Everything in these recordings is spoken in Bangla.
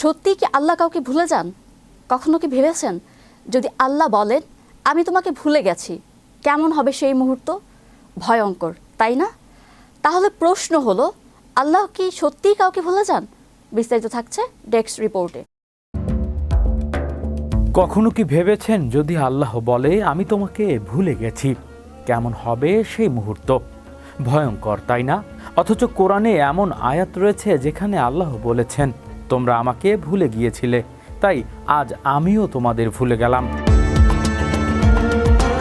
সত্যি কি আল্লাহ কাউকে ভুলে যান? কখনো কি ভেবেছেন যদি আল্লাহ বলেন আমি তোমাকে ভুলে গেছি, কেমন হবে সেই মুহূর্ত? ভয়ঙ্কর, তাই না? তাহলে প্রশ্ন হলো, আল্লাহ কি সত্যিই কাউকে ভুলে যান? বিস্তারিত থাকছে ডেস্ক রিপোর্টে। কখনো কি ভেবেছেন যদি আল্লাহ বলে আমি তোমাকে ভুলে গেছি, কেমন হবে সেই মুহূর্ত? ভয়ঙ্কর, তাই না? অথচ কোরআনে এমন আয়াত রয়েছে যেখানে আল্লাহ বলেছেন তোমরা আমাকে ভুলে গিয়েছিলে, তাই আজ আমিও তোমাদের ভুলে গেলাম।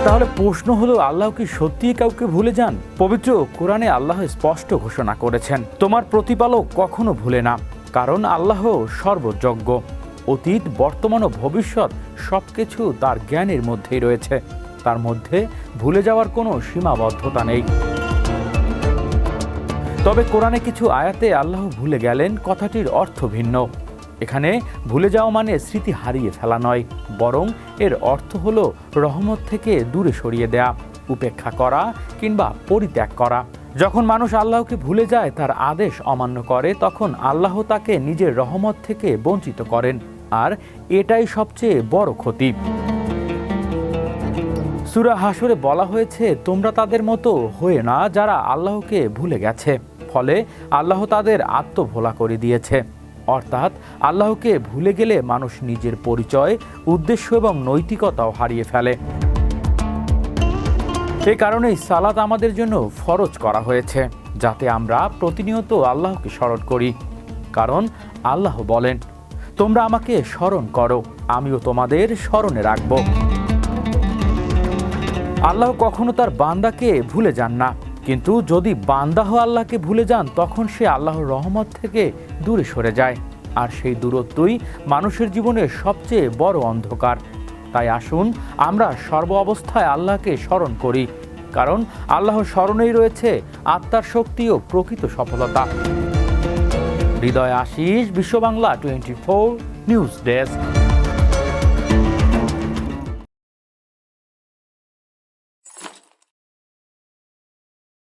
তাহলে প্রশ্ন হলো, আল্লাহ কি সত্যিই কাউকে ভুলে যান? পবিত্র কোরআনে আল্লাহ স্পষ্ট ঘোষণা করেছেন তোমার প্রতিপালক কখনো ভুলে না, কারণ আল্লাহ সর্বজ্ঞ। অতীত, বর্তমান ও ভবিষ্যৎ সবকিছু তার জ্ঞানের মধ্যেই রয়েছে। তার মধ্যে ভুলে যাওয়ার কোনো সীমাবদ্ধতা নেই। তবে কোরআনে কিছু আয়াতে আল্লাহ ভুলে গেলেন কথাটির অর্থ ভিন্ন। এখানে ভুলে যাওয়া মানে স্মৃতি হারিয়ে ফেলা নয়, বরং এর অর্থ হলো রহমত থেকে দূরে সরিয়ে দেয়া, উপেক্ষা করা কিংবা পরিত্যাগ করা। যখন মানুষ আল্লাহকে ভুলে যায়, তার আদেশ অমান্য করে, তখন আল্লাহ তাকে নিজের রহমত থেকে বঞ্চিত করেন, আর এটাই সবচেয়ে বড় ক্ষতি। সূরা হাশরে বলা হয়েছে তোমরা তাদের মতো হয়ে না যারা আল্লাহকে ভুলে গেছে, ফলে আল্লাহ তাদের আত্মভোলা করে দিয়েছে। অর্থাৎ আল্লাহকে ভুলে গেলে মানুষ নিজের পরিচয়, উদ্দেশ্য এবং নৈতিকতাও হারিয়ে ফেলে। এই কারণেই সালাত আমাদের জন্য ফরজ করা হয়েছে, যাতে আমরা প্রতিনিয়ত আল্লাহকে স্মরণ করি। কারণ আল্লাহ বলেন তোমরা আমাকে স্মরণ করো, আমিও তোমাদের স্মরণে রাখব। আল্লাহ কখনো তার বান্দাকে ভুলে যান না, কিন্তু যদি বান্দাহ আল্লাহকে ভুলে যান তখন সে আল্লাহর রহমত থেকে দূরে সরে যায়, আর সেই দূরত্বই মানুষের জীবনের সবচেয়ে বড় অন্ধকার। তাই আসুন আমরা সর্ব অবস্থায় আল্লাহকে স্মরণ করি, কারণ আল্লাহর স্মরণেই রয়েছে আত্মার শক্তি ও প্রকৃত সফলতা। হৃদয় আশিস, বিশ্ব বাংলা 24 নিউজ ডেস্ক।